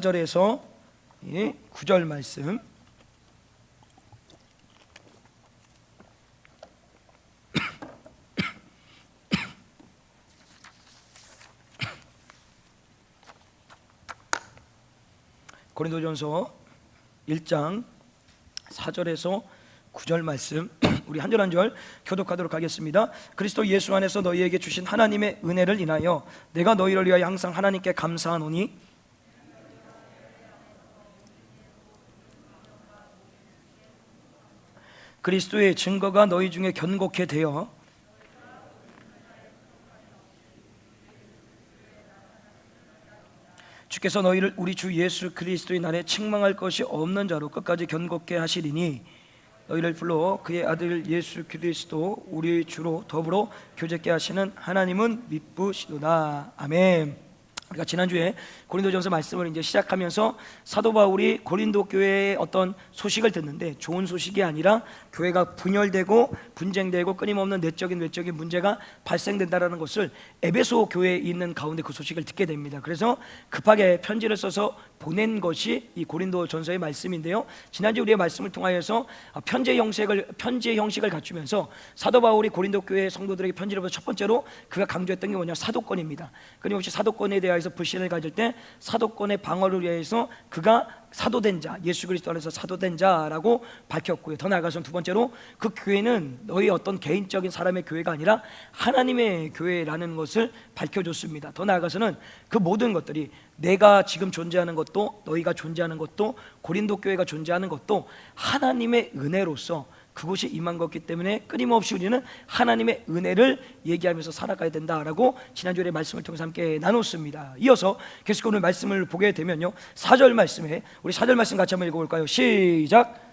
4절에서 9절 말씀. 고린도전서 1장 4절에서 9절 말씀, 우리 한 절 한 절 교독하도록 하겠습니다. 그리스도 예수 안에서 너희에게 주신 하나님의 은혜를 인하여 내가 너희를 위하여 항상 하나님께 감사하노니 그리스도의 증거가 너희 중에 견고케 되어 주께서 너희를 우리 주 예수 그리스도의 날에 책망할 것이 없는 자로 끝까지 견고케 하시리니 너희를 불러 그의 아들 예수 그리스도 우리 주로 더불어 교제케 하시는 하나님은 미쁘시도다. 아멘. 우리가 지난주에 고린도전서 말씀을 이제 시작하면서 사도 바울이 고린도 교회의 어떤 소식을 듣는데 좋은 소식이 아니라 교회가 분열되고 분쟁되고 끊임없는 내적인 외적인 문제가 발생된다라는 것을 에베소 교회에 있는 가운데 그 소식을 듣게 됩니다. 그래서 급하게 편지를 써서 보낸 것이 이 고린도전서의 말씀인데요. 지난주 우리의 말씀을 통하여서 편지의 형식을 갖추면서 사도 바울이 고린도 교회 성도들에게 편지를 보내서 첫 번째로 그가 강조했던 게 뭐냐, 사도권입니다. 끊임없이 사도권에 대하여서 불신을 가질 때 사도권의 방어를 위해서 그가 사도된 자, 예수 그리스도 안에서 사도된 자라고 밝혔고요. 더 나아가서는 두 번째로 그 교회는 너희 어떤 개인적인 사람의 교회가 아니라 하나님의 교회라는 것을 밝혀줬습니다. 더 나아가서는 그 모든 것들이 내가 지금 존재하는 것도 너희가 존재하는 것도 고린도 교회가 존재하는 것도 하나님의 은혜로서 그곳이 임한 것이기 때문에 끊임없이 우리는 하나님의 은혜를 얘기하면서 살아가야 된다라고 지난주에 말씀을 통해서 함께 나눴습니다. 이어서 계속 오늘 말씀을 보게 되면요, 4절 말씀에 우리 4절 말씀 같이 한번 읽어볼까요? 시작.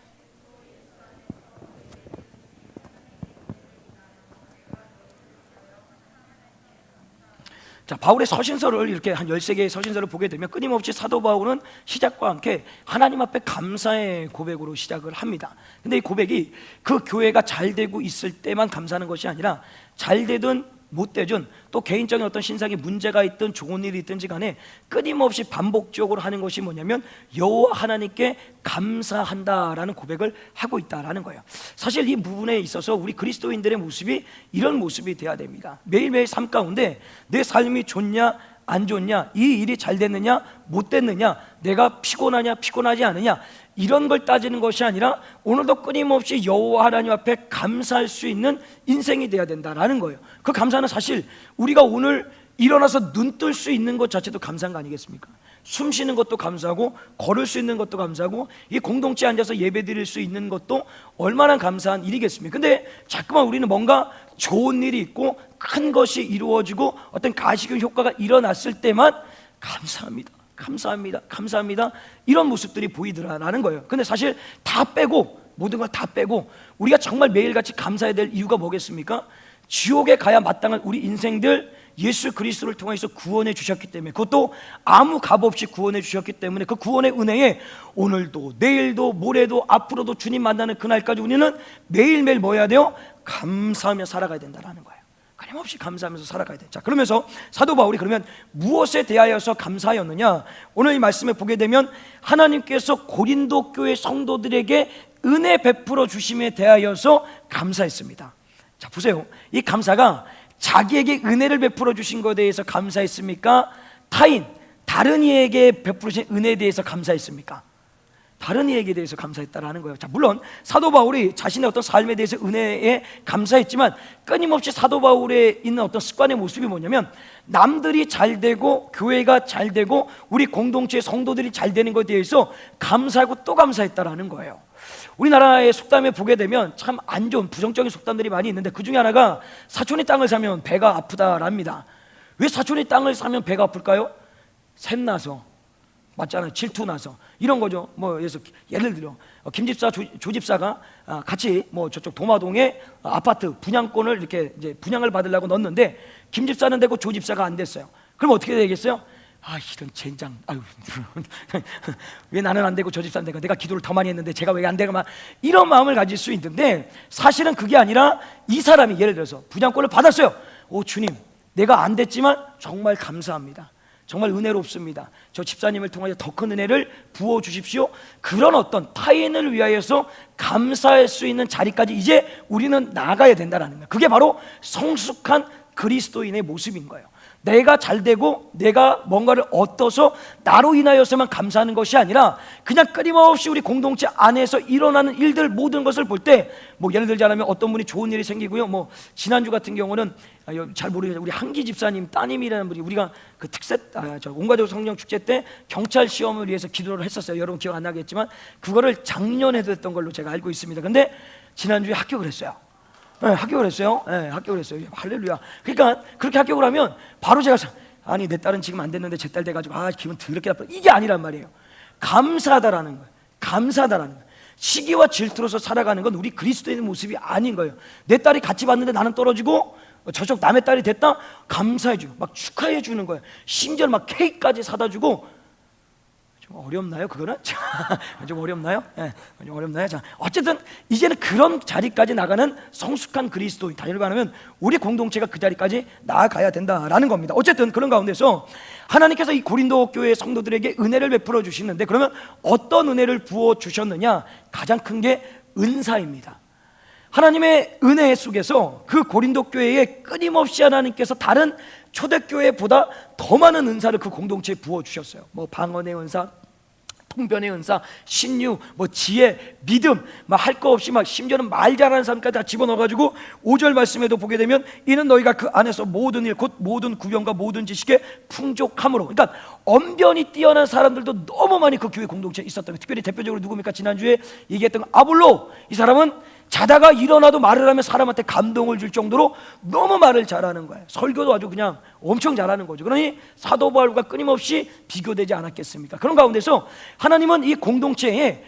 자, 바울의 서신서를 이렇게 한 13개의 서신서를 보게 되면 끊임없이 사도 바울은 시작과 함께 하나님 앞에 감사의 고백으로 시작을 합니다. 근데 이 고백이 그 교회가 잘 되고 있을 때만 감사하는 것이 아니라 잘 되든 못 되든 또 개인적인 어떤 신상에 문제가 있든 좋은 일이 있든지 간에 끊임없이 반복적으로 하는 것이 뭐냐면 여호와 하나님께 감사한다라는 고백을 하고 있다라는 거예요. 사실 이 부분에 있어서 우리 그리스도인들의 모습이 이런 모습이 돼야 됩니다. 매일매일 삶 가운데 내 삶이 좋냐 안 좋냐, 이 일이 잘 됐느냐 못 됐느냐, 내가 피곤하냐 피곤하지 않느냐, 이런 걸 따지는 것이 아니라 오늘도 끊임없이 여호와 하나님 앞에 감사할 수 있는 인생이 돼야 된다라는 거예요. 그 감사는 사실 우리가 오늘 일어나서 눈 뜰 수 있는 것 자체도 감사한 거 아니겠습니까? 숨 쉬는 것도 감사하고 걸을 수 있는 것도 감사하고 이 공동체에 앉아서 예배 드릴 수 있는 것도 얼마나 감사한 일이겠습니까? 근데 자꾸만 우리는 뭔가 좋은 일이 있고 큰 것이 이루어지고 어떤 가시적 효과가 일어났을 때만 감사합니다, 감사합니다, 감사합니다, 이런 모습들이 보이더라라는 거예요. 근데 사실 다 빼고, 모든 걸 다 빼고 우리가 정말 매일같이 감사해야 될 이유가 뭐겠습니까? 지옥에 가야 마땅한 우리 인생들 예수 그리스도를 통해서 구원해 주셨기 때문에, 그것도 아무 값 없이 구원해 주셨기 때문에 그 구원의 은혜에 오늘도 내일도 모레도 앞으로도 주님 만나는 그날까지 우리는 매일매일 뭐 해야 돼요? 감사하며 살아가야 된다는 거예요. 끊임없이 감사하면서 살아가야 돼. 자, 그러면서 사도 바울이 그러면 무엇에 대하여서 감사하였느냐? 오늘 이 말씀에 보게 되면 하나님께서 고린도 교회 성도들에게 은혜 베풀어 주심에 대하여서 감사했습니다. 자, 보세요. 이 감사가 자기에게 은혜를 베풀어 주신 것에 대해서 감사했습니까? 다른 이에게 베풀어 주신 은혜에 대해서 감사했습니까? 다른 이에게 대해서 감사했다라는 거예요. 자, 물론 사도 바울이 자신의 어떤 삶에 대해서 은혜에 감사했지만 끊임없이 사도 바울에 있는 어떤 습관의 모습이 뭐냐면 남들이 잘 되고 교회가 잘 되고 우리 공동체의 성도들이 잘 되는 것에 대해서 감사하고 또 감사했다라는 거예요. 우리나라의 속담에 보게 되면 참 안 좋은 부정적인 속담들이 많이 있는데 그 중에 하나가 사촌이 땅을 사면 배가 아프다랍니다. 왜 사촌이 땅을 사면 배가 아플까요? 샘나서, 맞잖아요. 질투나서, 이런 거죠. 뭐 예를 들어 김집사 조집사가 같이 뭐 저쪽 도마동에 아파트 분양권을 이렇게 이제 분양을 받으려고 넣었는데 김집사는 되고 조집사가 안 됐어요. 그럼 어떻게 되겠어요? 아, 이런 젠장, 아유, 왜 나는 안 되고 저 집사 안 되고, 내가 기도를 더 많이 했는데 제가 왜 안 되고, 막 이런 마음을 가질 수 있는데 사실은 그게 아니라 이 사람이 예를 들어서 분양권을 받았어요. 오, 주님, 내가 안 됐지만 정말 감사합니다. 정말 은혜롭습니다. 저 집사님을 통하여 더 큰 은혜를 부어 주십시오. 그런 어떤 타인을 위하여서 감사할 수 있는 자리까지 이제 우리는 나가야 된다는 거예요. 그게 바로 성숙한 그리스도인의 모습인 거예요. 내가 잘 되고 내가 뭔가를 얻어서 나로 인하여서만 감사하는 것이 아니라 그냥 끊임없이 우리 공동체 안에서 일어나는 일들 모든 것을 볼 때 뭐 예를 들자면 어떤 분이 좋은 일이 생기고요. 뭐 지난주 같은 경우는 잘 모르겠는데 우리 한기 집사님 따님이라는 분이 우리가 그 온가족 성령 축제 때 경찰 시험을 위해서 기도를 했었어요. 여러분 기억 안 나겠지만 그거를 작년에 했던 걸로 제가 알고 있습니다. 근데 지난주에 합격을 했어요. 네, 합격을 했어요. 네, 합격을 했어요. 할렐루야. 그러니까 그렇게 합격을 하면 바로 제가 아니 내 딸은 지금 안 됐는데 제 딸 돼가지고 기분 더럽게 나빠. 이게 아니란 말이에요. 감사하다라는 거예요. 감사하다라는 거예요. 시기와 질투로서 살아가는 건 우리 그리스도인의 모습이 아닌 거예요. 내 딸이 같이 봤는데 나는 떨어지고 저쪽 남의 딸이 됐다? 감사해주고 막 축하해주는 거예요. 심지어 막 케이크까지 사다 주고. 좀 어렵나요 그거는? 좀 어렵나요? 네, 좀 어렵나요? 자, 어쨌든 이제는 그런 자리까지 나가는 성숙한 그리스도인 다니려고 하면 우리 공동체가 그 자리까지 나아가야 된다라는 겁니다. 어쨌든 그런 가운데서 하나님께서 이 고린도 교회 성도들에게 은혜를 베풀어 주시는데 그러면 어떤 은혜를 부어 주셨느냐? 가장 큰 게 은사입니다. 하나님의 은혜 속에서 그 고린도 교회에 끊임없이 하나님께서 다른 초대교회보다 더 많은 은사를 그 공동체에 부어 주셨어요. 뭐 방언의 은사, 통변의 은사, 신유, 뭐 지혜, 믿음, 막 할 거 없이 막 심지어는 말 잘하는 사람까지 다 집어넣어가지고 5절 말씀에도 보게 되면 이는 너희가 그 안에서 모든 일 곧 모든 구경과 모든 지식에 풍족함으로. 그러니까 언변이 뛰어난 사람들도 너무 많이 그 교회 공동체에 있었다면 특별히 대표적으로 누굽니까? 지난주에 얘기했던 아볼로. 이 사람은 자다가 일어나도 말을 하면 사람한테 감동을 줄 정도로 너무 말을 잘하는 거예요. 설교도 아주 그냥 엄청 잘하는 거죠. 그러니 사도 바울과 끊임없이 비교되지 않았겠습니까? 그런 가운데서 하나님은 이 공동체에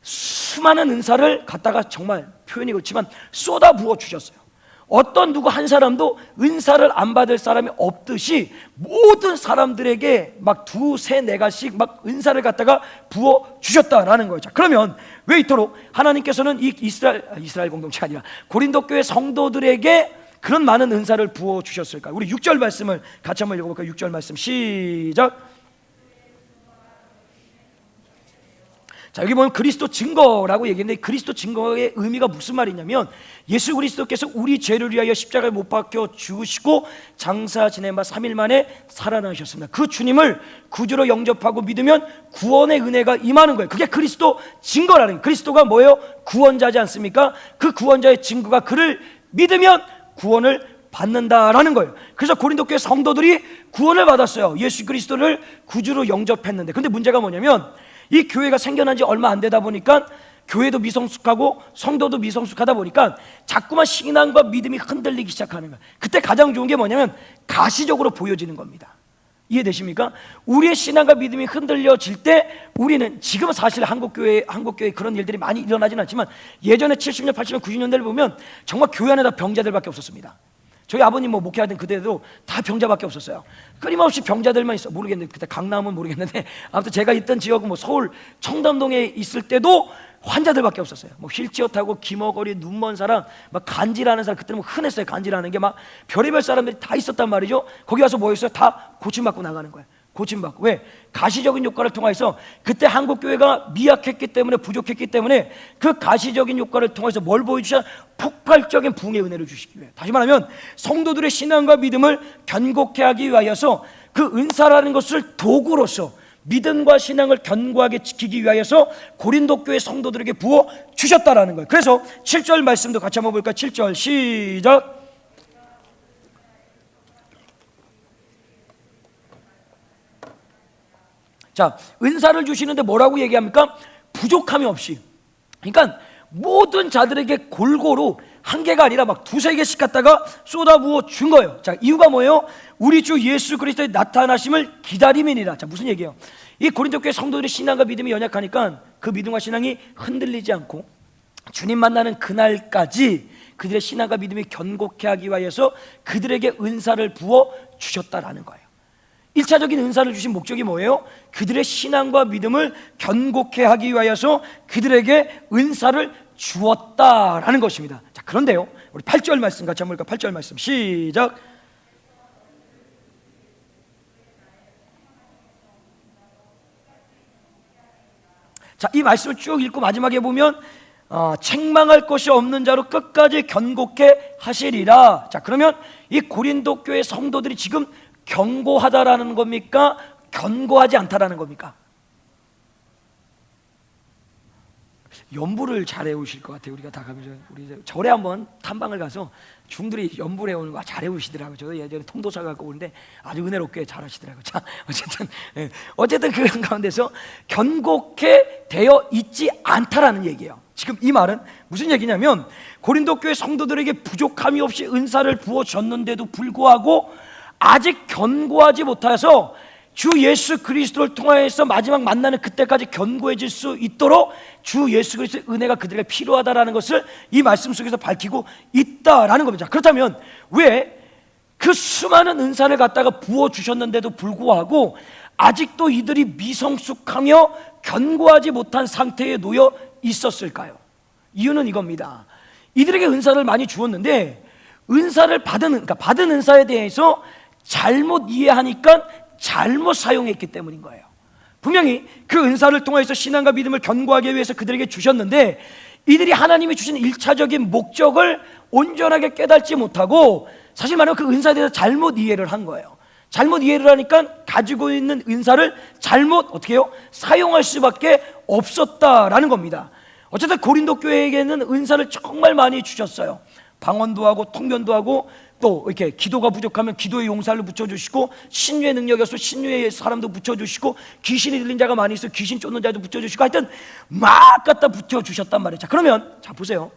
수많은 은사를 갖다가 정말 표현이 그렇지만 쏟아 부어 주셨어요. 어떤 누구 한 사람도 은사를 안 받을 사람이 없듯이 모든 사람들에게 막 두세 네 가지씩 막 은사를 갖다가 부어 주셨다라는 거죠. 그러면 왜 이토록 하나님께서는 이 이스라엘 공동체가 아니라 고린도 교회 성도들에게 그런 많은 은사를 부어 주셨을까? 우리 6절 말씀을 같이 한번 읽어볼까요? 6절 말씀 시작. 자, 여기 보면 그리스도 증거라고 얘기했는데 그리스도 증거의 의미가 무슨 말이냐면 예수 그리스도께서 우리 죄를 위하여 십자가에 못 박혀 죽으시고 장사 지낸 바 3일 만에 살아나셨습니다. 그 주님을 구주로 영접하고 믿으면 구원의 은혜가 임하는 거예요. 그게 그리스도 증거라는 거예요. 그리스도가 뭐예요? 구원자지 않습니까? 그 구원자의 증거가 그를 믿으면 구원을 받는다라는 거예요. 그래서 고린도 교회 성도들이 구원을 받았어요. 예수 그리스도를 구주로 영접했는데 근데 문제가 뭐냐면 이 교회가 생겨난 지 얼마 안 되다 보니까 교회도 미성숙하고 성도도 미성숙하다 보니까 자꾸만 신앙과 믿음이 흔들리기 시작하는 거예요. 그때 가장 좋은 게 뭐냐면 가시적으로 보여지는 겁니다. 이해되십니까? 우리의 신앙과 믿음이 흔들려질 때 우리는 지금은 사실 한국교회 그런 일들이 많이 일어나지는 않지만 예전에 70년, 80년, 90년대를 보면 정말 교회 안에 다 병자들밖에 없었습니다. 저희 아버님 뭐 목회하던 그때도 다 병자밖에 없었어요. 끊임없이 병자들만 있어. 모르겠는데 그때 강남은 모르겠는데 아무튼 제가 있던 지역은 뭐 서울 청담동에 있을 때도 환자들밖에 없었어요. 뭐 휠체어 타고 기머거리 눈먼 사람, 막 간질하는 사람. 그때는 뭐 흔했어요. 간질하는 게 막 별의별 사람들이 다 있었단 말이죠. 거기 와서 뭐 했어요? 다 고침받고 나가는 거예요. 고침받고. 왜? 가시적인 효과를 통해서 그때 한국교회가 미약했기 때문에 부족했기 때문에 그 가시적인 효과를 통해서 뭘 보여주셔? 폭발적인 부흥의 은혜를 주시기 위해. 다시 말하면 성도들의 신앙과 믿음을 견고케 하기 위하여서 그 은사라는 것을 도구로서 믿음과 신앙을 견고하게 지키기 위하여서 고린도 교회 성도들에게 부어 주셨다라는 거예요. 그래서 7절 말씀도 같이 한번 볼까요? 7절 시작. 자, 은사를 주시는데 뭐라고 얘기합니까? 부족함이 없이. 그러니까 모든 자들에게 골고루 한 개가 아니라 막 두세 개씩 갖다가 쏟아부어 준 거예요. 자, 이유가 뭐예요? 우리 주 예수 그리스도의 나타나심을 기다림이니라. 자, 무슨 얘기예요? 이 고린도 교회 성도들의 신앙과 믿음이 연약하니까 그 믿음과 신앙이 흔들리지 않고 주님 만나는 그날까지 그들의 신앙과 믿음이 견고케 하기 위하여서 그들에게 은사를 부어 주셨다라는 거예요. 1차적인 은사를 주신 목적이 뭐예요? 그들의 신앙과 믿음을 견고케 하기 위하여서 그들에게 은사를 주었다라는 것입니다. 자, 그런데요, 우리 8절 말씀 같이 한번 볼까요? 8절 말씀 시작. 자, 이 말씀을 쭉 읽고 마지막에 보면 책망할 것이 없는 자로 끝까지 견고케 하시리라. 자, 그러면 이 고린도 교회 성도들이 지금 견고하다라는 겁니까? 견고하지 않다라는 겁니까? 연불을 잘 해오실 것 같아요. 우리가 다 가면 우리 절에 한번 탐방을 가서 중들이 연불 해오는 거 잘 해오시더라고요. 저도 예전에 통도사 갖고 오는데 아주 은혜롭게 잘 하시더라고요. 자, 어쨌든 그런 가운데서 견고케 되어 있지 않다라는 얘기예요. 지금 이 말은 무슨 얘기냐면 고린도 교회 성도들에게 부족함이 없이 은사를 부어줬는데도 불구하고 아직 견고하지 못해서 주 예수 그리스도를 통하여서 마지막 만나는 그때까지 견고해질 수 있도록 주 예수 그리스도의 은혜가 그들에게 필요하다라는 것을 이 말씀 속에서 밝히고 있다라는 겁니다. 그렇다면 왜 그 수많은 은사를 갖다가 부어주셨는데도 불구하고 아직도 이들이 미성숙하며 견고하지 못한 상태에 놓여 있었을까요? 이유는 이겁니다. 이들에게 은사를 많이 주었는데 은사를 받은 은사에 대해서 잘못 이해하니까 잘못 사용했기 때문인 거예요. 분명히 그 은사를 통해서 신앙과 믿음을 견고하게 위해서 그들에게 주셨는데 이들이 하나님이 주신 1차적인 목적을 온전하게 깨닫지 못하고 사실 말하면 그 은사에 대해서 잘못 이해를 한 거예요. 잘못 이해를 하니까 가지고 있는 은사를 잘못 어떻게 해요? 사용할 수밖에 없었다라는 겁니다. 어쨌든 고린도 교회에게는 은사를 정말 많이 주셨어요. 방언도 하고 통변도 하고 또 이렇게 기도가 부족하면 기도의 용사를 붙여주시고 신유의 능력이 없어 신유의 사람도 붙여주시고 귀신이 들린 자가 많이 있어 귀신 쫓는 자도 붙여주시고 하여튼 막 갖다 붙여주셨단 말이에요. 자, 그러면 자 보세요.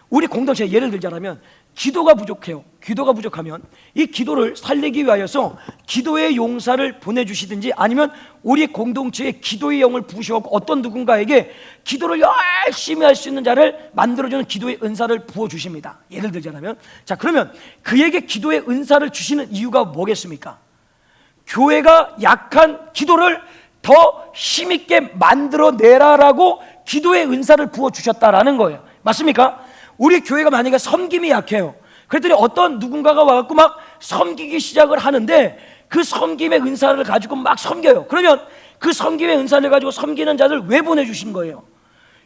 우리 공동체 예를 들자면 기도가 부족해요. 기도가 부족하면 이 기도를 살리기 위하여서 기도의 용사를 보내주시든지 아니면 우리 공동체에 기도의 영을 부으셔서 어떤 누군가에게 기도를 열심히 할 수 있는 자를 만들어주는 기도의 은사를 부어주십니다. 예를 들자면 자, 그러면 그에게 기도의 은사를 주시는 이유가 뭐겠습니까? 교회가 약한 기도를 더 힘있게 만들어내라라고 기도의 은사를 부어주셨다라는 거예요. 맞습니까? 우리 교회가 만약에 섬김이 약해요. 그랬더니 어떤 누군가가 와갖고 막 섬기기 시작을 하는데 그 섬김의 은사를 가지고 막 섬겨요. 그러면 그 섬김의 은사를 가지고 섬기는 자들 왜 보내주신 거예요?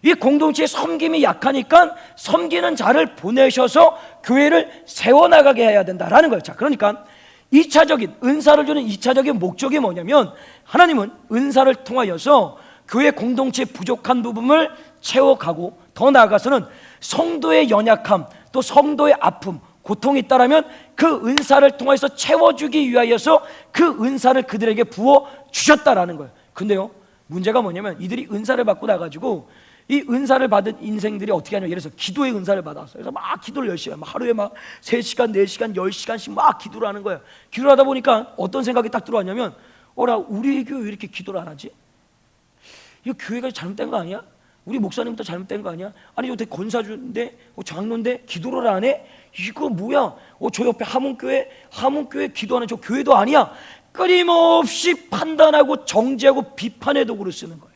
이 공동체의 섬김이 약하니까 섬기는 자를 보내셔서 교회를 세워나가게 해야 된다라는 거예요. 자, 그러니까 2차적인 은사를 주는 2차적인 목적이 뭐냐면 하나님은 은사를 통하여서 교회 공동체의 부족한 부분을 채워가고 더 나아가서는 성도의 연약함 또 성도의 아픔 고통이 있다라면 그 은사를 통해서 채워주기 위하여서 그 은사를 그들에게 부어 주셨다라는 거예요. 근데요 문제가 뭐냐면 이들이 은사를 받고 나가지고 이 은사를 받은 인생들이 어떻게 하냐면 예를 들어서 기도의 은사를 받았어요. 그래서 막 기도를 열심히 해요. 하루에 막 3시간 4시간 10시간씩 막 기도를 하는 거예요. 기도를 하다 보니까 어떤 생각이 딱 들어왔냐면 나 우리 교회 왜 이렇게 기도를 안 하지? 이거 교회가 잘못된 거 아니야? 우리 목사님도 잘못된 거 아니야? 아니 저 되게 권사주인데 장로인데 기도를 안 해? 이거 뭐야? 저 옆에 하문교회 기도하는 저 교회도 아니야? 끊임없이 판단하고 정죄하고 비판의 도구를 쓰는 거예요.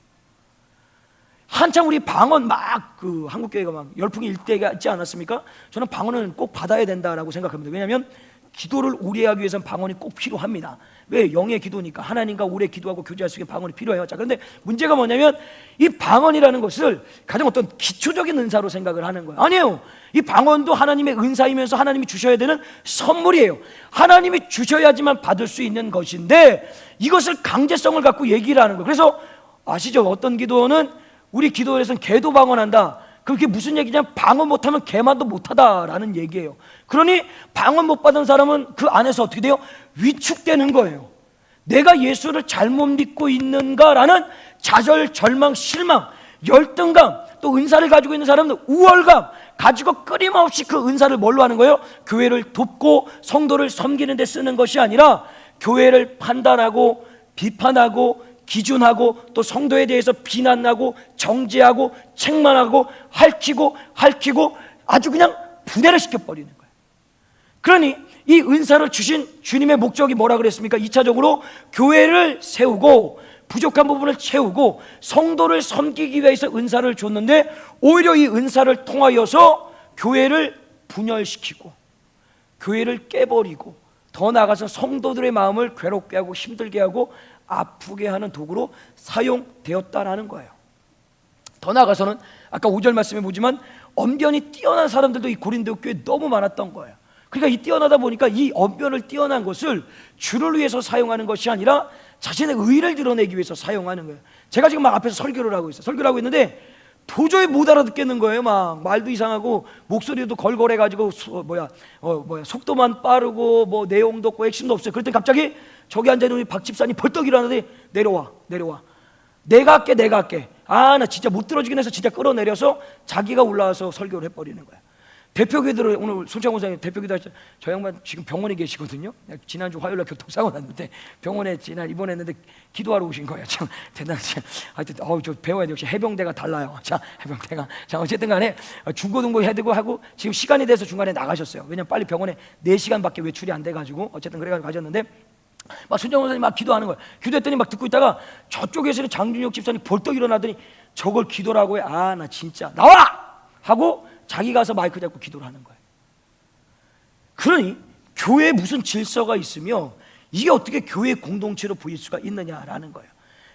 한참 우리 방언 막 한국교회가 막 열풍이 일 때가 있지 않았습니까? 저는 방언은 꼭 받아야 된다라고 생각합니다. 왜냐하면 기도를 오래 하기 위해서는 방언이 꼭 필요합니다. 왜? 영의 기도니까 하나님과 오래 기도하고 교제할 수 있는 방언이 필요해요. 자, 그런데 문제가 뭐냐면 이 방언이라는 것을 가장 어떤 기초적인 은사로 생각을 하는 거예요. 아니에요. 이 방언도 하나님의 은사이면서 하나님이 주셔야 되는 선물이에요. 하나님이 주셔야지만 받을 수 있는 것인데 이것을 강제성을 갖고 얘기를 하는 거예요. 그래서 아시죠? 어떤 기도는 우리 기도에서는 개도 방언한다. 그게 무슨 얘기냐면 방언 못하면 개만도 못하다라는 얘기예요. 그러니 방언 못 받은 사람은 그 안에서 어떻게 돼요? 위축되는 거예요. 내가 예수를 잘못 믿고 있는가라는 좌절, 절망, 실망, 열등감, 또 은사를 가지고 있는 사람은 우월감 가지고 끊임없이 그 은사를 뭘로 하는 거예요? 교회를 돕고 성도를 섬기는 데 쓰는 것이 아니라 교회를 판단하고 비판하고 기준하고 또 성도에 대해서 비난하고 정죄하고 책망하고 핥히고 아주 그냥 분해를 시켜버리는 거예요. 그러니 이 은사를 주신 주님의 목적이 뭐라 그랬습니까? 2차적으로 교회를 세우고 부족한 부분을 채우고 성도를 섬기기 위해서 은사를 줬는데 오히려 이 은사를 통하여서 교회를 분열시키고 교회를 깨버리고 더 나아가서 성도들의 마음을 괴롭게 하고 힘들게 하고 아프게 하는 도구로 사용되었다라는 거예요. 더 나아가서는 아까 5절 말씀에 보지만 언변이 뛰어난 사람들도 이 고린도 교회에 너무 많았던 거예요. 그러니까 이 뛰어나다 보니까 이 언변을 뛰어난 것을 주를 위해서 사용하는 것이 아니라 자신의 의를 드러내기 위해서 사용하는 거예요. 제가 지금 막 앞에서 설교를 하고 있어요. 설교를 하고 있는데 도저히 못 알아듣겠는 거예요. 막 말도 이상하고 목소리도 걸걸해가지고 속도만 빠르고 뭐 내용도 없고 핵심도 없어요. 그랬더니 갑자기 저기 앉아있는 우리 박 집사님 벌떡 일어나더니 내려와 내가 할게. 아, 나 진짜 못 들어주긴 해서 진짜 끌어내려서 자기가 올라와서 설교를 해버리는 거야. 대표기도를 오늘 손창호 선생님 대표기도 하셨죠. 저 양반 지금 병원에 계시거든요. 지난주 화요일날 교통사고 났는데 병원에 입원했는데 기도하러 오신 거예요. 참 대단하지. 하여튼 저 배워야 돼. 역시 해병대가 달라요. 자, 해병대가. 자, 어쨌든 간에 중고등부 해두고 하고 지금 시간이 돼서 중간에 나가셨어요. 왜냐면 빨리 병원에 4시간밖에 외출이 안 돼가지고 어쨌든 그래가지고 가셨는데 막 손정호 선생님 막 기도하는 거예요. 기도했더니 막 듣고 있다가 저쪽에서는 장준혁 집사님 벌떡 일어나더니 저걸 기도라고 해. 아, 나 진짜 나와! 하고 자기 가서 마이크 잡고 기도를 하는 거예요. 그러니 교회에 무슨 질서가 있으며 이게 어떻게 교회 공동체로 보일 수가 있느냐라는 거예요.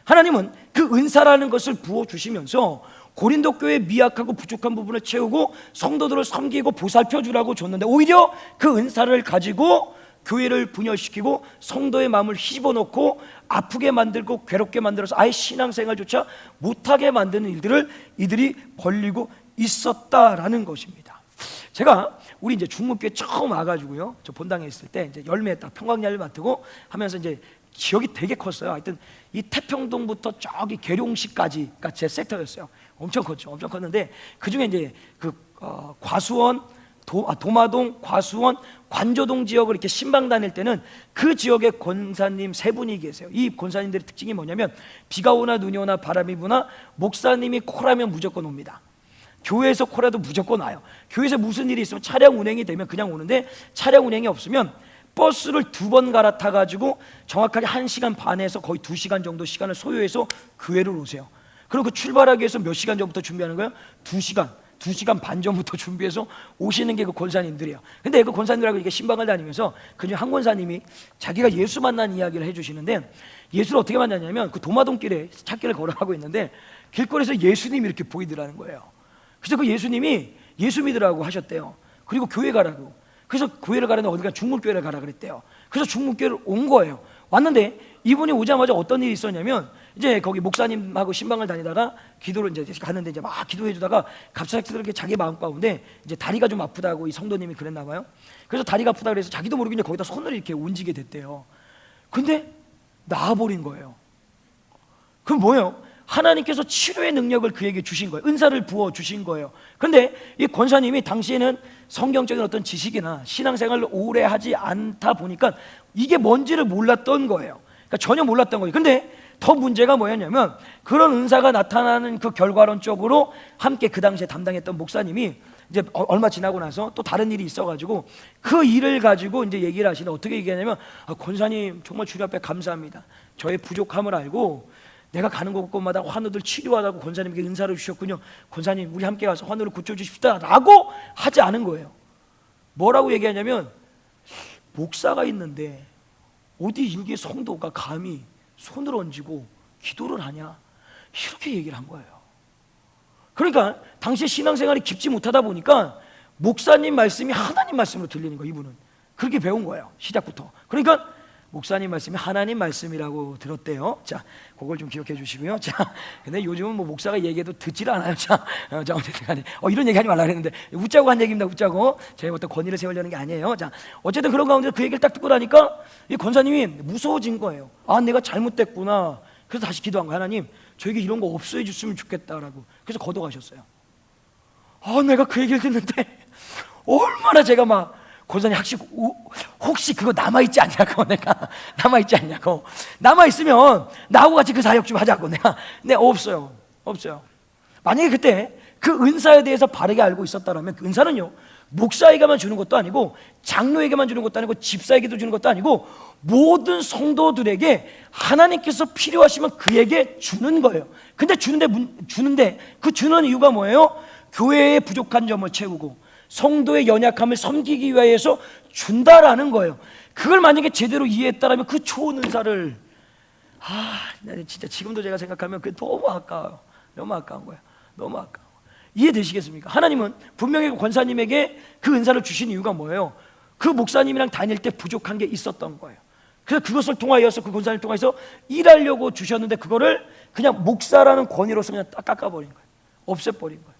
하나님은 그 은사라는 것을 부어주시면서 고린도 교회의 미약하고 부족한 부분을 채우고 성도들을 섬기고 보살펴 주라고 줬는데 오히려 그 은사를 가지고 교회를 분열시키고 성도의 마음을 휘집어놓고 아프게 만들고 괴롭게 만들어서 아예 신앙생활조차 못하게 만드는 일들을 이들이 벌리고 있었다라는 것입니다. 제가 우리 이제 중문교회 처음 와가지고요, 저 본당에 있을 때 이제 열매 딱 평강야를 맡고 하면서 이제 지역이 되게 컸어요. 하여튼 이 태평동부터 저기 계룡시까지가 제 섹터였어요. 엄청 컸죠. 엄청 컸는데 그 중에 이제 그 과수원, 도마동, 과수원, 관조동 지역을 이렇게 신방 다닐 때는 그 지역에 권사님 3분이 계세요. 이 권사님들의 특징이 뭐냐면 비가 오나 눈이 오나 바람이 부나 목사님이 코라면 무조건 옵니다. 교회에서 코라도 무조건 와요. 교회에서 무슨 일이 있으면 차량 운행이 되면 그냥 오는데 차량 운행이 없으면 버스를 2번 갈아타가지고 정확하게 1시간 반에서 거의 2시간 정도 시간을 소요해서 교회를 오세요. 그리고 그 출발하기 위해서 몇 시간 전부터 준비하는 거예요? 2시간 반 전부터 준비해서 오시는 게 그 권사님들이에요. 근데 그 권사님들하고 이렇게 신방을 다니면서 그중 한 권사님이 자기가 예수 만난 이야기를 해주시는데 예수를 어떻게 만났냐면 그 도마동길에 찾길을 걸어가고 있는데 길거리에서 예수님이 이렇게 보이더라는 거예요. 그래서 그 예수님이 예수 믿으라고 하셨대요. 그리고 교회 가라고. 그래서 교회를 가라는데 어디가 중문교회를 가라 그랬대요. 그래서 중문교회를 온 거예요. 왔는데 이분이 오자마자 어떤 일이 있었냐면 이제 거기 목사님하고 신방을 다니다가 기도를 이제 가는데 이제 막 기도해 주다가 갑작스럽게 자기 마음 가운데 이제 다리가 좀 아프다고 이 성도님이 그랬나 봐요. 그래서 다리가 아프다 그래서 자기도 모르게 이제 거기다 손을 이렇게 얹게 됐대요. 근데 나아버린 거예요. 그럼 뭐예요? 하나님께서 치료의 능력을 그에게 주신 거예요. 은사를 부어 주신 거예요. 그런데 이 권사님이 당시에는 성경적인 어떤 지식이나 신앙생활을 오래 하지 않다 보니까 이게 뭔지를 몰랐던 거예요. 그러니까 전혀 몰랐던 거예요. 근데 더 문제가 뭐였냐면 그런 은사가 나타나는 그 결과론적으로 함께 그 당시에 담당했던 목사님이 이제 얼마 지나고 나서 또 다른 일이 있어가지고 그 일을 가지고 이제 얘기를 하시는데 어떻게 얘기하냐면 권사님 정말 주님 앞에 감사합니다. 저의 부족함을 알고 내가 가는 곳곳마다 환우들 치료하다고 권사님께 은사를 주셨군요. 권사님 우리 함께 가서 환우를 고쳐주십시다 라고 하지 않은 거예요. 뭐라고 얘기하냐면 목사가 있는데 어디 일개 성도가 감히 손을 얹고 기도를 하냐 이렇게 얘기를 한 거예요. 그러니까 당시 신앙생활이 깊지 못하다 보니까 목사님 말씀이 하나님 말씀으로 들리는 거예요. 이분은 그렇게 배운 거예요. 시작부터. 그러니까 목사님 말씀이 하나님 말씀이라고 들었대요. 자, 그걸 좀 기억해 주시고요. 자, 근데 요즘은 뭐 목사가 얘기해도 듣질 않아요. 자, 어쨌든 간에 이런 얘기 하지 말라 그랬는데 웃자고 한 얘기입니다. 웃자고. 제가 어떤 권위를 세우려는 게 아니에요. 자, 어쨌든 그런 가운데 그 얘기를 딱 듣고 나니까 이 권사님이 무서워진 거예요. 아, 내가 잘못됐구나. 그래서 다시 기도한 거예요. 하나님, 저에게 이런 거 없어해 줬으면 좋겠다라고. 그래서 걷어가셨어요. 아, 내가 그 얘기를 듣는데 얼마나 제가 막 권사님 혹시 그거 남아있지 않냐고 내가 남아있지 않냐고 남아있으면 나하고 같이 그 사역 좀 하자고 내가 없어요. 만약에 그때 그 은사에 대해서 바르게 알고 있었다면 그 은사는요 목사에게만 주는 것도 아니고 장로에게만 주는 것도 아니고 집사에게도 주는 것도 아니고 모든 성도들에게 하나님께서 필요하시면 그에게 주는 거예요. 근데 주는데 그 주는 이유가 뭐예요? 교회의 부족한 점을 채우고 성도의 연약함을 섬기기 위해서 준다라는 거예요. 그걸 만약에 제대로 이해했다면 그 좋은 은사를 진짜 지금도 제가 생각하면 그게 너무 아까워요. 너무 아까운 거예요. 너무 아까워. 이해되시겠습니까? 하나님은 분명히 권사님에게 그 은사를 주신 이유가 뭐예요? 그 목사님이랑 다닐 때 부족한 게 있었던 거예요. 그래서 그것을 통하여서, 그 권사님을 통해서 일하려고 주셨는데 그거를 그냥 목사라는 권위로서 그냥 딱 깎아버린 거예요. 없애버린 거예요.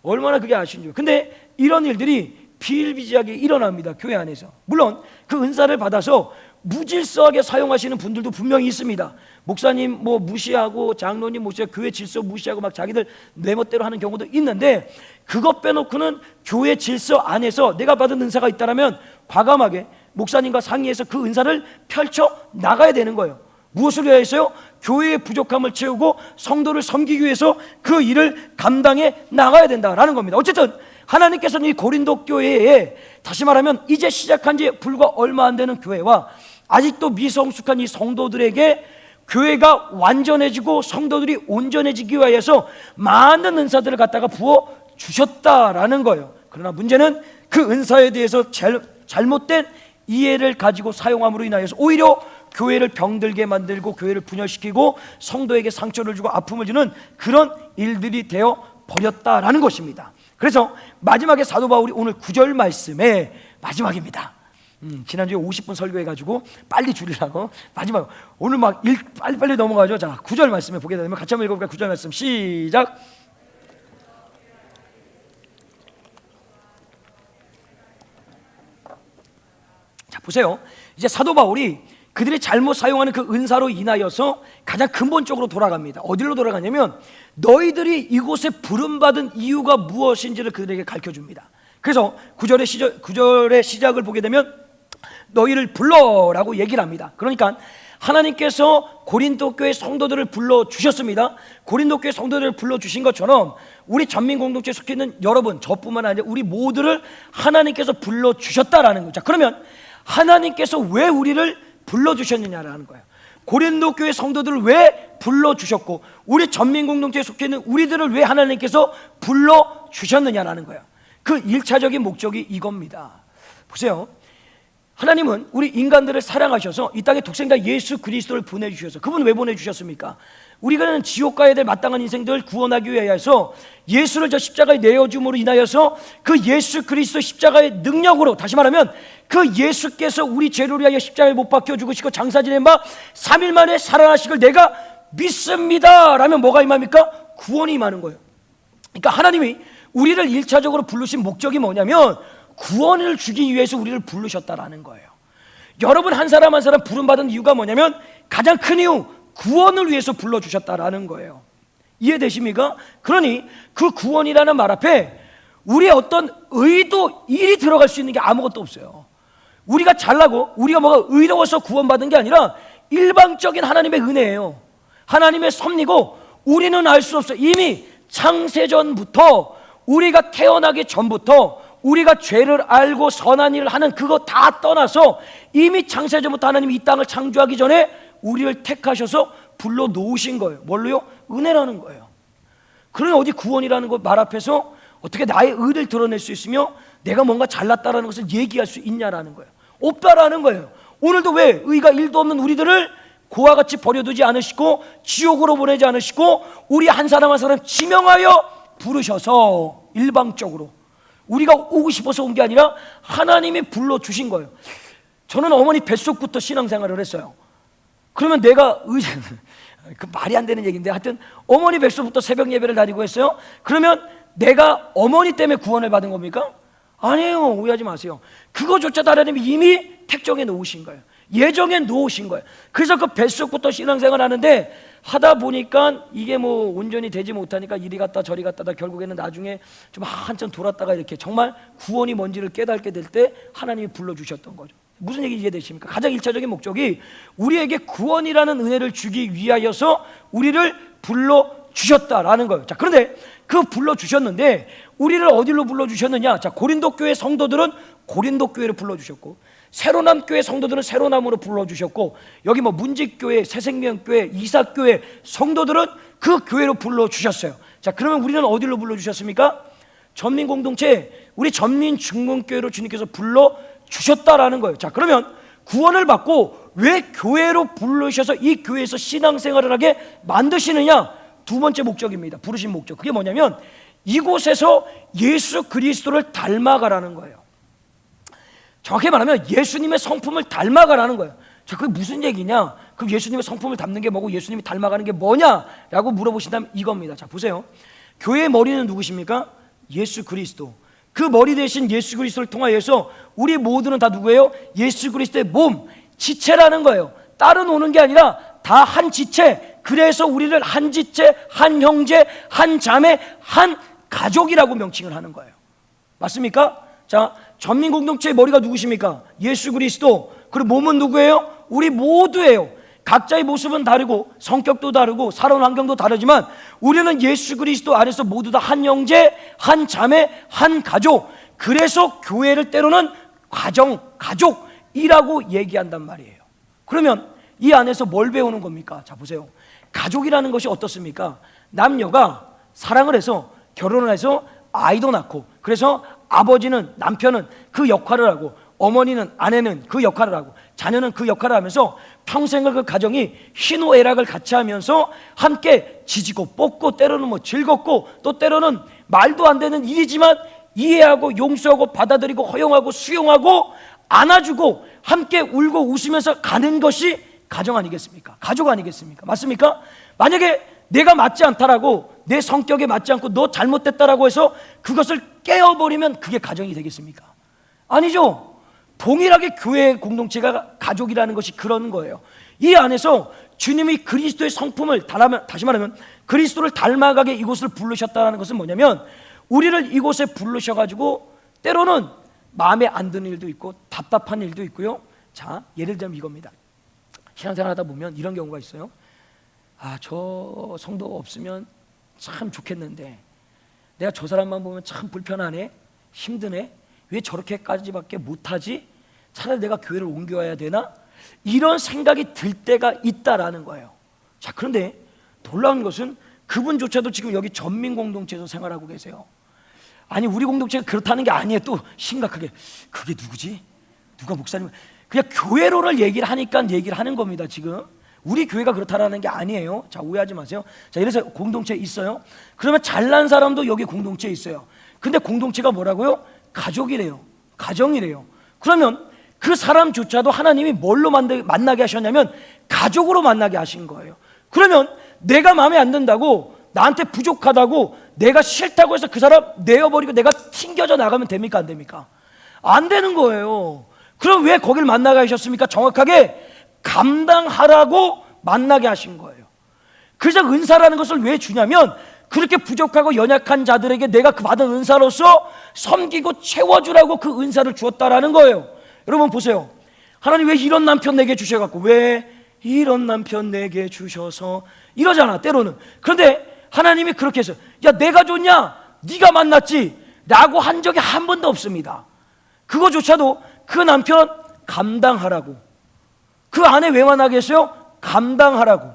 얼마나 그게 아쉬운지요. 근데 이런 일들이 비일비재하게 일어납니다, 교회 안에서. 물론 그 은사를 받아서 무질서하게 사용하시는 분들도 분명히 있습니다. 목사님 뭐 무시하고, 장로님 무시하고, 교회 질서 무시하고 막 자기들 내 멋대로 하는 경우도 있는데, 그것 빼놓고는 교회 질서 안에서 내가 받은 은사가 있다면 과감하게 목사님과 상의해서 그 은사를 펼쳐 나가야 되는 거예요. 무엇을 위하여서요? 교회의 부족함을 채우고 성도를 섬기기 위해서 그 일을 감당해 나가야 된다라는 겁니다. 어쨌든 하나님께서는 이 고린도 교회에, 다시 말하면 이제 시작한 지 불과 얼마 안 되는 교회와 아직도 미성숙한 이 성도들에게 교회가 완전해지고 성도들이 온전해지기 위해서 많은 은사들을 갖다가 부어 주셨다라는 거예요. 그러나 문제는 그 은사에 대해서 잘못된 이해를 가지고 사용함으로 인하여서 오히려 교회를 병들게 만들고 교회를 분열시키고 성도에게 상처를 주고 아픔을 주는 그런 일들이 되어 버렸다라는 것입니다. 그래서 마지막에 사도 바울이 오늘 9절 말씀의 마지막입니다. 지난주에 50분 설교해가지고 빨리 줄이라고 마지막, 오늘 막 빨리 넘어가죠. 자, 9절 말씀에 보게 되면 같이 한번 읽어볼까요? 9절 말씀 시작. 자, 보세요. 이제 사도 바울이 그들이 잘못 사용하는 그 은사로 인하여서 가장 근본적으로 돌아갑니다. 어디로 돌아가냐면 너희들이 이곳에 부름받은 이유가 무엇인지를 그들에게 가르쳐줍니다. 그래서 9절의 시작을 보게 되면 너희를 불러라고 얘기를 합니다. 그러니까 하나님께서 고린도 교회 성도들을 불러주셨습니다. 고린도 교회 성도들을 불러주신 것처럼 우리 전민공동체에 속해 있는 여러분, 저뿐만 아니라 우리 모두를 하나님께서 불러주셨다라는 거죠. 그러면 하나님께서 왜 우리를 불러주셨느냐라는 거예요. 고린도 교회 성도들을 왜 불러주셨고 우리 전민공동체에 속해 있는 우리들을 왜 하나님께서 불러주셨느냐라는 거예요. 그 1차적인 목적이 이겁니다. 보세요. 하나님은 우리 인간들을 사랑하셔서 이 땅에 독생자 예수 그리스도를 보내주셔서, 그분 왜 보내주셨습니까? 우리가 지옥 가야 될 마땅한 인생들을 구원하기 위하여서 예수를 저 십자가에 내어줌으로 인하여서 그 예수 그리스도 십자가의 능력으로, 다시 말하면 그 예수께서 우리 죄를 위하여 십자가에 못 박혀 죽으시고 장사 지낸 바 3일 만에 살아나시길 내가 믿습니다 라면 뭐가 임합니까? 구원이 임하는 거예요. 그러니까 하나님이 우리를 1차적으로 부르신 목적이 뭐냐면 구원을 주기 위해서 우리를 부르셨다라는 거예요. 여러분 한 사람 한 사람 부름받은 이유가 뭐냐면 가장 큰 이유, 구원을 위해서 불러주셨다라는 거예요. 이해되십니까? 그러니 그 구원이라는 말 앞에 우리의 어떤 의도, 일이 들어갈 수 있는 게 아무것도 없어요. 우리가 잘나고 우리가 뭐가 의로워서 구원받은 게 아니라 일방적인 하나님의 은혜예요. 하나님의 섭리고 우리는 알 수 없어요. 이미 창세전부터, 우리가 태어나기 전부터 우리가 죄를 알고 선한 일을 하는 그거 다 떠나서 이미 창세전부터 하나님이 이 땅을 창조하기 전에 우리를 택하셔서 불러놓으신 거예요. 뭘로요? 은혜라는 거예요. 그러니 어디 구원이라는 것 말 앞에서 어떻게 나의 의를 드러낼 수 있으며 내가 뭔가 잘났다라는 것을 얘기할 수 있냐라는 거예요. 없다라는 거예요. 오늘도 왜 의가 1도 없는 우리들을 고와 같이 버려두지 않으시고 지옥으로 보내지 않으시고 우리 한 사람 한 사람 지명하여 부르셔서 일방적으로, 우리가 오고 싶어서 온 게 아니라 하나님이 불러주신 거예요. 저는 어머니 뱃속부터 신앙생활을 했어요. 그러면 내가 그 말이 안 되는 얘기인데 하여튼 어머니 뱃속부터 새벽 예배를 다니고 했어요. 그러면 내가 어머니 때문에 구원을 받은 겁니까? 아니에요. 오해하지 마세요. 그거조차도 하나님이 이미 택정해 놓으신 거예요. 예정해 놓으신 거예요. 그래서 그 뱃속부터 신앙생활 하는데 하다 보니까 이게 뭐 온전히 되지 못하니까 이리 갔다 저리 갔다가 결국에는 나중에 좀 한참 돌았다가 이렇게 정말 구원이 뭔지를 깨닫게 될 때 하나님이 불러주셨던 거죠. 무슨 얘기 이해되십니까? 가장 1차적인 목적이 우리에게 구원이라는 은혜를 주기 위하여서 우리를 불러주셨다라는 거예요. 자, 그런데 그 불러주셨는데 우리를 어디로 불러주셨느냐? 자, 고린도 교회 성도들은 고린도 교회를 불러주셨고 새로남 교회 성도들은 새로남으로 불러주셨고 여기 뭐 문직교회, 새생명교회, 이삭교회 성도들은 그 교회로 불러주셨어요. 자, 그러면 우리는 어디로 불러주셨습니까? 전민공동체, 우리 전민중문교회로 주님께서 불러주셨다라는 거예요. 자, 그러면 구원을 받고 왜 교회로 부르셔서 이 교회에서 신앙생활을 하게 만드시느냐? 두 번째 목적입니다. 부르신 목적. 그게 뭐냐면 이곳에서 예수 그리스도를 닮아가라는 거예요. 정확히 말하면 예수님의 성품을 닮아가라는 거예요. 자, 그게 무슨 얘기냐? 그럼 예수님의 성품을 닮는 게 뭐고 예수님이 닮아가는 게 뭐냐라고 물어보신다면 이겁니다. 자, 보세요. 교회의 머리는 누구십니까? 예수 그리스도. 그 머리 대신 예수 그리스도를 통하여서 우리 모두는 다 누구예요? 예수 그리스도의 몸, 지체라는 거예요. 따로 노는 게 아니라 다 한 지체. 그래서 우리를 한 지체, 한 형제, 한 자매, 한 가족이라고 명칭을 하는 거예요. 맞습니까? 자, 전민 공동체의 머리가 누구십니까? 예수 그리스도. 그리고 몸은 누구예요? 우리 모두예요. 각자의 모습은 다르고 성격도 다르고 살아온 환경도 다르지만 우리는 예수 그리스도 안에서 모두 다 한 형제, 한 자매, 한 가족. 그래서 교회를 때로는 가족이라고 얘기한단 말이에요. 그러면 이 안에서 뭘 배우는 겁니까? 자, 보세요. 가족이라는 것이 어떻습니까? 남녀가 사랑을 해서 결혼을 해서 아이도 낳고, 그래서 아버지는, 남편은 그 역할을 하고, 어머니는, 아내는 그 역할을 하고, 자녀는 그 역할을 하면서 평생을 그 가정이 희노애락을 같이 하면서 함께 지지고 볶고, 때로는 뭐 즐겁고, 또 때로는 말도 안 되는 일이지만 이해하고 용서하고 받아들이고 허용하고 수용하고 안아주고 함께 울고 웃으면서 가는 것이 가정 아니겠습니까? 가족 아니겠습니까? 맞습니까? 만약에 내가 맞지 않다라고, 내 성격에 맞지 않고 너 잘못됐다라고 해서 그것을 깨어버리면 그게 가정이 되겠습니까? 아니죠. 동일하게 교회 공동체가 가족이라는 것이 그런 거예요. 이 안에서 주님이 그리스도의 성품을, 다시 말하면 그리스도를 닮아가게 이곳을 부르셨다는 것은 뭐냐면, 우리를 이곳에 부르셔가지고 때로는 마음에 안 드는 일도 있고 답답한 일도 있고요. 자, 예를 들면 이겁니다. 신앙생활 하다 보면 이런 경우가 있어요. 아, 저 성도 없으면 참 좋겠는데 내가 저 사람만 보면 참 불편하네, 힘드네, 왜 저렇게까지밖에 못하지? 차라리 내가 교회를 옮겨야 되나? 이런 생각이 들 때가 있다라는 거예요. 자, 그런데 놀라운 것은 그분조차도 지금 여기 전민 공동체에서 생활하고 계세요. 아니, 우리 공동체가 그렇다는 게 아니에요. 또 심각하게, 그게 누구지? 누가 목사님? 그냥 교회로를 얘기를 하니까 얘기를 하는 겁니다. 지금 우리 교회가 그렇다라는 게 아니에요. 자, 오해하지 마세요. 자, 이래서 공동체 있어요. 그러면 잘난 사람도 여기 공동체에 있어요. 근데 공동체가 뭐라고요? 가족이래요. 가정이래요. 그러면 그 사람조차도 하나님이 뭘로 만나게 하셨냐면 가족으로 만나게 하신 거예요. 그러면 내가 마음에 안 든다고, 나한테 부족하다고, 내가 싫다고 해서 그 사람 내어버리고 내가 튕겨져 나가면 됩니까? 안 됩니까? 안 되는 거예요. 그럼 왜 거길 만나게 하셨습니까? 정확하게 감당하라고 만나게 하신 거예요. 그래서 은사라는 것을 왜 주냐면, 그렇게 부족하고 연약한 자들에게 내가 그 받은 은사로서 섬기고 채워주라고 그 은사를 주었다라는 거예요. 여러분 보세요. 하나님 왜 이런 남편 내게 주셔갖고, 왜 이런 남편 내게 주셔서 이러잖아 때로는. 그런데 하나님이 그렇게 해서, 야, 내가 좋냐? 네가 만났지? 라고 한 적이 한 번도 없습니다. 그거조차도 그 남편 감당하라고, 그 아내 왜 만나게 했어요? 감당하라고.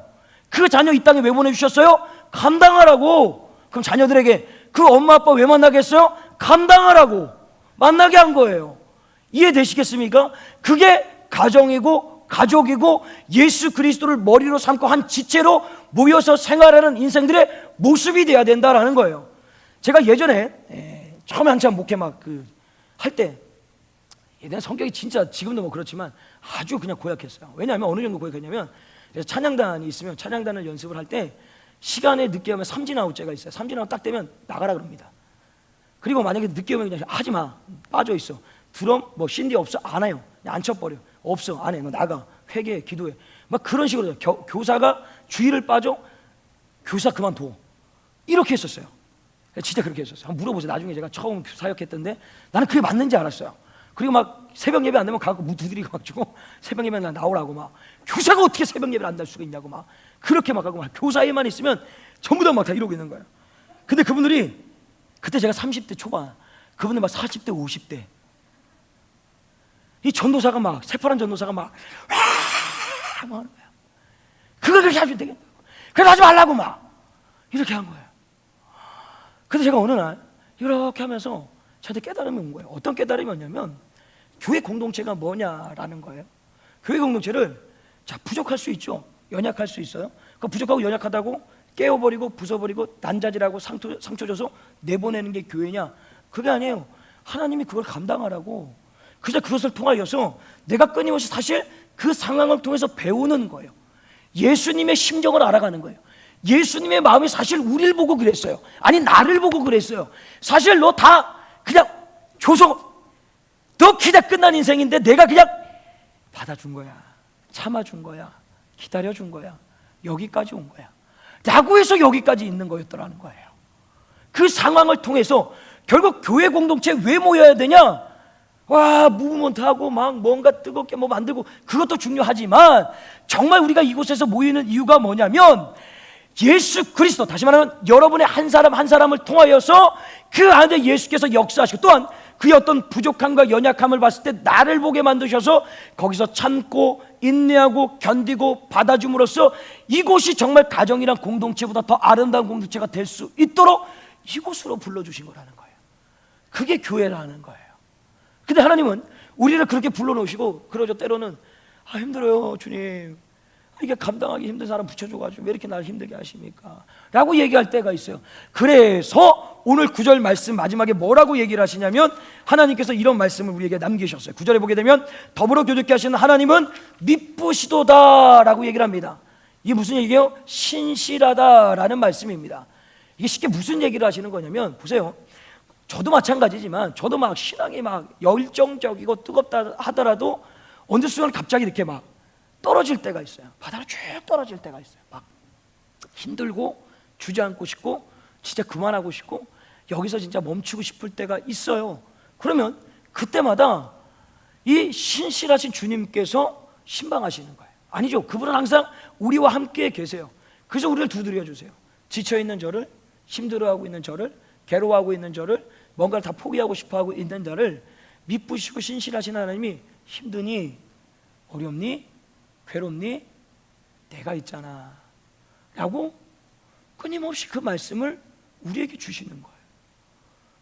그 자녀 이 땅에 왜 보내주셨어요? 감당하라고. 그럼 자녀들에게 그 엄마 아빠 왜 만나게 했어요? 감당하라고 만나게 한 거예요. 이해되시겠습니까? 그게 가정이고 가족이고 예수 그리스도를 머리로 삼고 한 지체로 모여서 생활하는 인생들의 모습이 돼야 된다라는 거예요. 제가 예전에 처음에 한참 목회 할 때, 예전에 성격이 진짜 지금도 뭐 그렇지만 아주 그냥 고약했어요. 왜냐하면 어느 정도 고약했냐면, 찬양단이 있으면 찬양단을 연습을 할 때 시간에 늦게 오면 삼진아웃제가 있어요. 삼진아웃 딱 되면 나가라 그럽니다. 그리고 만약에 늦게 오면 그냥 하지 마, 빠져 있어. 드럼 뭐 신디 없어, 안 해요. 그냥 앉혀버려. 없어, 안 해. 너 나가. 회개해, 기도해. 막 그런 식으로 교사가 주의를 빠져, 교사 그만둬. 이렇게 했었어요. 진짜 그렇게 했었어요. 한번 물어보세요. 나중에 제가 처음 사역했던데 나는 그게 맞는지 알았어요. 그리고 막 새벽 예배 안 되면 가고 두드리고 가지고 새벽 예배 나오라고, 막 교사가 어떻게 새벽 예배를 안 날 수가 있냐고 막 그렇게 막 하고, 막 교사에만 있으면 전부 다 막 다 이러고 있는 거예요. 근데 그분들이, 그때 제가 30대 초반, 그분들 막 40대 50대, 이 전도사가 막, 새파란 전도사가 막 하는 거예요. 그걸 그렇게 하면 되겠다고, 그래도 하지 말라고 막 이렇게 한 거예요. 근데 제가 어느 날 이렇게 하면서 저한테 깨달음이 온 거예요. 어떤 깨달음이 왔냐면, 교회 공동체가 뭐냐라는 거예요. 교회 공동체를, 자, 부족할 수 있죠. 연약할 수 있어요. 그 부족하고 연약하다고 깨워버리고 부숴버리고 난자질하고 상처 줘서 내보내는 게 교회냐? 그게 아니에요. 하나님이 그걸 감당하라고. 그래서 그것을 통하여서 내가 끊임없이 사실 그 상황을 통해서 배우는 거예요. 예수님의 심정을 알아가는 거예요. 예수님의 마음이 사실 우리를 보고 그랬어요. 아니 나를 보고 그랬어요. 사실 너 다 그냥 줘서 너 기다 끝난 인생인데 내가 그냥 받아준 거야, 참아준 거야, 기다려준 거야, 여기까지 온 거야 라고 해서 여기까지 있는 거였더라는 거예요. 그 상황을 통해서 결국 교회 공동체에 왜 모여야 되냐? 와, 무브먼트하고 막 뭔가 뜨겁게 뭐 만들고 그것도 중요하지만 정말 우리가 이곳에서 모이는 이유가 뭐냐면 예수 그리스도, 다시 말하면 여러분의 한 사람 한 사람을 통하여서 그 안에 예수께서 역사하시고 또한 그의 어떤 부족함과 연약함을 봤을 때 나를 보게 만드셔서 거기서 참고 인내하고 견디고 받아줌으로써 이곳이 정말 가정이란 공동체보다 더 아름다운 공동체가 될 수 있도록 이곳으로 불러주신 거라는 거예요. 그게 교회라는 거예요. 근데 하나님은 우리를 그렇게 불러놓으시고 그러죠. 때로는 힘들어요 주님, 이게 감당하기 힘든 사람 붙여줘가지고 왜 이렇게 나를 힘들게 하십니까? 라고 얘기할 때가 있어요. 그래서 오늘 9절 말씀 마지막에 뭐라고 얘기를 하시냐면 하나님께서 이런 말씀을 우리에게 남기셨어요. 9절에 보게 되면 더불어 교제케 하시는 하나님은 미쁘시도다 라고 얘기를 합니다. 이게 무슨 얘기예요? 신실하다라는 말씀입니다. 이게 쉽게 무슨 얘기를 하시는 거냐면, 보세요, 저도 마찬가지지만 저도 막 신앙이 막 열정적이고 뜨겁다 하더라도 어느 순간 갑자기 이렇게 막 떨어질 때가 있어요. 바다로 쭉 떨어질 때가 있어요. 막 힘들고 주저앉고 싶고 진짜 그만하고 싶고 여기서 진짜 멈추고 싶을 때가 있어요. 그러면 그때마다 이 신실하신 주님께서 신방하시는 거예요. 아니죠. 그분은 항상 우리와 함께 계세요. 그래서 우리를 두드려 주세요. 지쳐있는 저를, 힘들어하고 있는 저를, 괴로워하고 있는 저를, 뭔가를 다 포기하고 싶어하고 있는 자를 미쁘시고 신실하신 하나님이 힘드니? 어렵니? 괴롭니? 내가 있잖아 라고 끊임없이 그 말씀을 우리에게 주시는 거예요.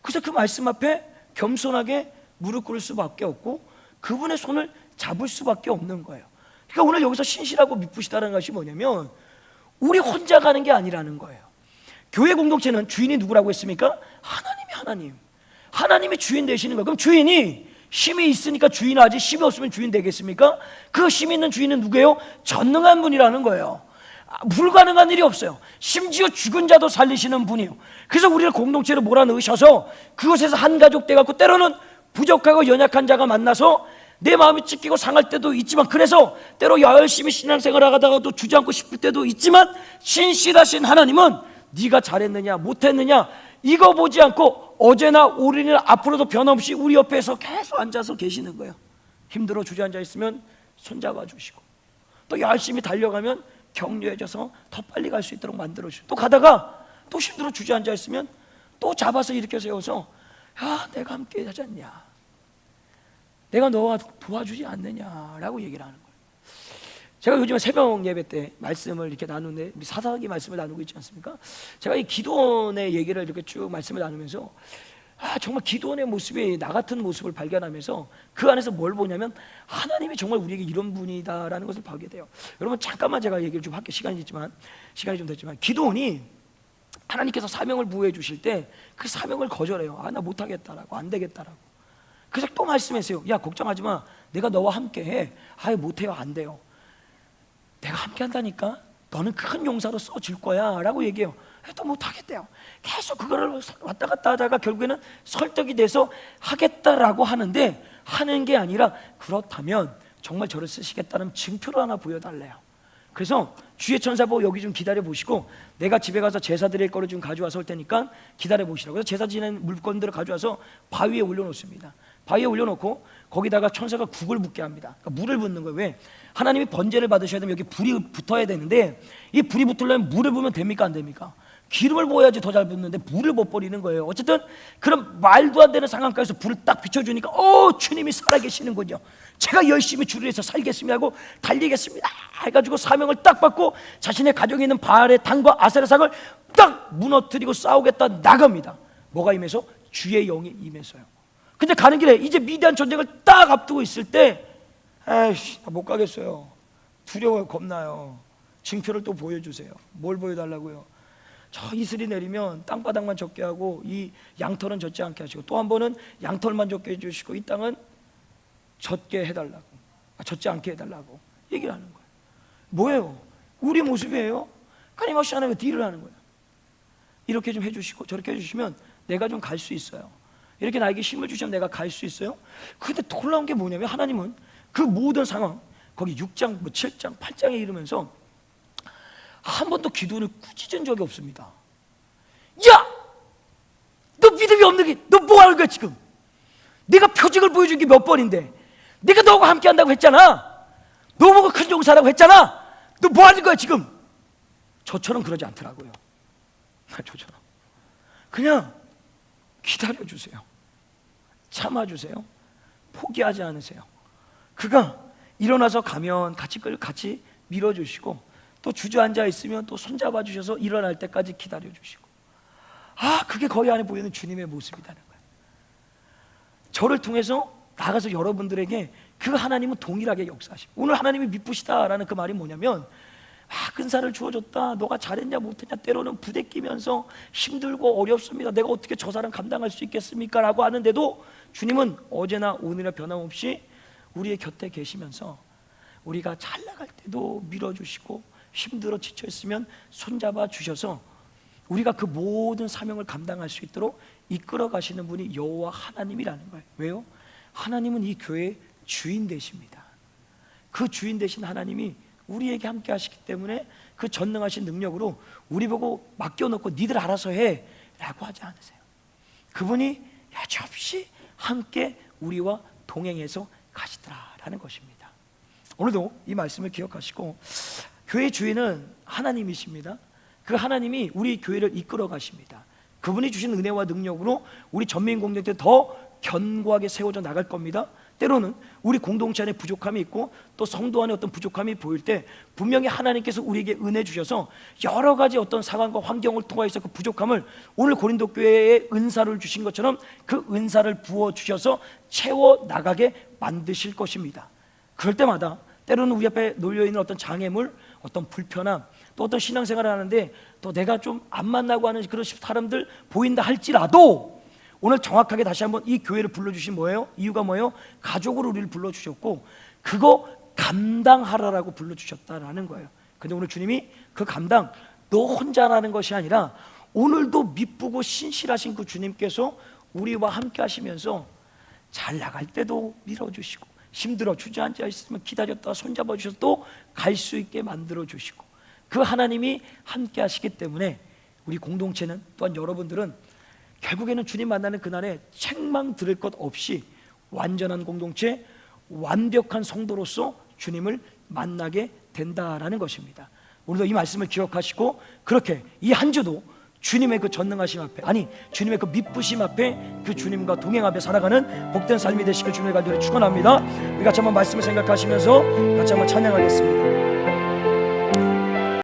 그래서 그 말씀 앞에 겸손하게 무릎 꿇을 수밖에 없고 그분의 손을 잡을 수밖에 없는 거예요. 그러니까 오늘 여기서 신실하고 미쁘시다는 것이 뭐냐면 우리 혼자 가는 게 아니라는 거예요. 교회 공동체는 주인이 누구라고 했습니까? 하나님이 주인 되시는 거예요. 그럼 주인이 힘이 있으니까 주인하지 힘이 없으면 주인 되겠습니까? 그 힘 있는 주인은 누구예요? 전능한 분이라는 거예요. 불가능한 일이 없어요. 심지어 죽은 자도 살리시는 분이에요. 그래서 우리를 공동체로 몰아넣으셔서 그곳에서 한 가족 돼갖고 때로는 부족하고 연약한 자가 만나서 내 마음이 찢기고 상할 때도 있지만, 그래서 때로 열심히 신앙생활을 하다가도 주저앉고 싶을 때도 있지만 신실하신 하나님은 네가 잘했느냐 못했느냐 이거 보지 않고 어제나 오늘이나 앞으로도 변함없이 우리 옆에서 계속 앉아서 계시는 거예요. 힘들어 주저앉아 있으면 손잡아 주시고 또 열심히 달려가면 격려해줘서 더 빨리 갈 수 있도록 만들어주시고, 또 가다가 또 힘들어 주저앉아 있으면 또 잡아서 일으켜 세워서 야, 내가 함께 하지 않냐, 내가 너와 도와주지 않느냐라고 얘기를 하는 거예요. 제가 요즘에 새벽 예배 때 말씀을 이렇게 나누는데 사사기 말씀을 나누고 있지 않습니까? 제가 이 기도원의 얘기를 이렇게 쭉 말씀을 나누면서 정말 기도원의 모습이 나 같은 모습을 발견하면서 그 안에서 뭘 보냐면 하나님이 정말 우리에게 이런 분이다라는 것을 보게 돼요. 여러분 잠깐만 제가 얘기를 좀 할게요. 시간이 좀 됐지만 기도원이 하나님께서 사명을 부여해 주실 때 그 사명을 거절해요. 나 못하겠다라고, 안 되겠다라고. 그래서 또 말씀했어요. 야, 걱정하지 마, 내가 너와 함께 해. 못해요, 안 돼요. 내가 함께 한다니까, 너는 큰 용사로 써줄 거야 라고 얘기해요. 또 못하겠대요. 계속 그거를 왔다 갔다 하다가 결국에는 설득이 돼서 하겠다라고 하는데, 하는 게 아니라 그렇다면 정말 저를 쓰시겠다는 증표를 하나 보여달래요. 그래서 주의 천사 보고 여기 좀 기다려 보시고 내가 집에 가서 제사 드릴 거를 좀 가져와서 올 테니까 기다려 보시라고. 그래서 제사 지낸 물건들을 가져와서 바위에 올려놓습니다. 바위에 올려놓고 거기다가 천사가 국을 붓게 합니다. 그러니까 물을 붓는 거예요. 왜? 하나님이 번제를 받으셔야 되면 여기 불이 붙어야 되는데 이 불이 붙으려면 물을 부으면 됩니까, 안 됩니까? 기름을 부어야지 더 잘 붙는데 물을 못 버리는 거예요. 어쨌든 그런 말도 안 되는 상황까지서 불을 딱 비춰주니까 주님이 살아계시는군요. 제가 열심히 주를 위해서 살겠습니다 하고 달리겠습니다 해가지고 사명을 딱 받고 자신의 가정에 있는 바알의 당과 아세라 상을 딱 무너뜨리고 싸우겠다 나갑니다. 뭐가 임해서? 주의 영이 임해서요. 근데 가는 길에 이제 미디안 전쟁을 딱 앞두고 있을 때 나 못 가겠어요. 두려워요. 겁나요. 증표를 또 보여주세요. 뭘 보여달라고요? 저 이슬이 내리면 땅바닥만 젖게 하고 이 양털은 젖지 않게 하시고, 또 한 번은 양털만 젖게 해주시고 이 땅은 젖게 해달라고, 젖지 않게 해달라고 얘기를 하는 거예요. 뭐예요? 우리 모습이에요. 끊임없이 하나님의 딜을 하는 거예요. 이렇게 좀 해주시고 저렇게 해주시면 내가 좀 갈 수 있어요. 이렇게 나에게 힘을 주시면 내가 갈 수 있어요. 근데 놀라운 게 뭐냐면 하나님은 그 모든 상황, 거기 6장, 7장, 8장에 이르면서 한 번도 기도를 꾸짖은 적이 없습니다. 야! 너 믿음이 없는 게, 너 뭐 하는 거야 지금? 내가 표징을 보여준 게 몇 번인데, 내가 너하고 함께 한다고 했잖아. 너 보고 큰 용사라고 했잖아. 너 뭐 하는 거야 지금? 저처럼 그러지 않더라고요. 저처럼 그냥 기다려주세요. 참아주세요. 포기하지 않으세요. 그가 일어나서 가면 같이 밀어주시고, 또 주저앉아 있으면 또 손잡아 주셔서 일어날 때까지 기다려주시고, 그게 거기 안에 보이는 주님의 모습이라는 거예요. 저를 통해서 나가서 여러분들에게 그 하나님은 동일하게 역사하십니다. 오늘 하나님이 미쁘시다라는 그 말이 뭐냐면, 근사를 주어줬다, 너가 잘했냐 못했냐, 때로는 부대끼면서 힘들고 어렵습니다, 내가 어떻게 저 사람 감당할 수 있겠습니까? 라고 하는데도 주님은 어제나 오늘이나 변함없이 우리의 곁에 계시면서 우리가 잘 나갈 때도 밀어주시고, 힘들어 지쳐있으면 손잡아 주셔서 우리가 그 모든 사명을 감당할 수 있도록 이끌어 가시는 분이 여호와 하나님이라는 거예요. 왜요? 하나님은 이 교회의 주인 되십니다. 그 주인 되신 하나님이 우리에게 함께 하시기 때문에 그 전능하신 능력으로 우리 보고 맡겨놓고 니들 알아서 해 라고 하지 않으세요. 그분이 여지없이 함께 우리와 동행해서 가시더라라는 것입니다. 오늘도 이 말씀을 기억하시고, 교회 주인은 하나님이십니다. 그 하나님이 우리 교회를 이끌어 가십니다. 그분이 주신 은혜와 능력으로 우리 전민 공동체 더 견고하게 세워져 나갈 겁니다. 때로는 우리 공동체 안에 부족함이 있고 또 성도 안에 어떤 부족함이 보일 때 분명히 하나님께서 우리에게 은혜 주셔서 여러 가지 어떤 상황과 환경을 통하여서 그 부족함을 오늘 고린도 교회에 은사를 주신 것처럼 그 은사를 부어 주셔서 채워 나가게 만드실 것입니다. 그럴 때마다 때로는 우리 앞에 놓여있는 어떤 장애물, 어떤 불편함, 또 어떤 신앙생활을 하는데 또 내가 좀 안 만나고 하는 그런 사람들 보인다 할지라도, 오늘 정확하게 다시 한번 이 교회를 불러주신 뭐예요? 이유가 뭐예요? 가족으로 우리를 불러주셨고 그거 감당하라라고 불러주셨다라는 거예요. 근데 오늘 주님이 그 감당 너 혼자라는 것이 아니라 오늘도 미쁘고 신실하신 그 주님께서 우리와 함께 하시면서 잘 나갈 때도 밀어주시고, 힘들어 주저앉아 있으면 기다렸다가 손잡아 주셔서 또 갈 수 있게 만들어 주시고, 그 하나님이 함께 하시기 때문에 우리 공동체는, 또한 여러분들은 결국에는 주님 만나는 그날에 책망 들을 것 없이 완전한 공동체, 완벽한 성도로서 주님을 만나게 된다라는 것입니다. 오늘도 이 말씀을 기억하시고 그렇게 이 한 주도 주님의 그 전능하심 앞에, 주님의 그 미쁘심 앞에, 그 주님과 동행 앞에 살아가는 복된 삶이 되시길 주님의 간절히 축원합니다. 우리 같이 한번 말씀을 생각하시면서 같이 한번 찬양하겠습니다.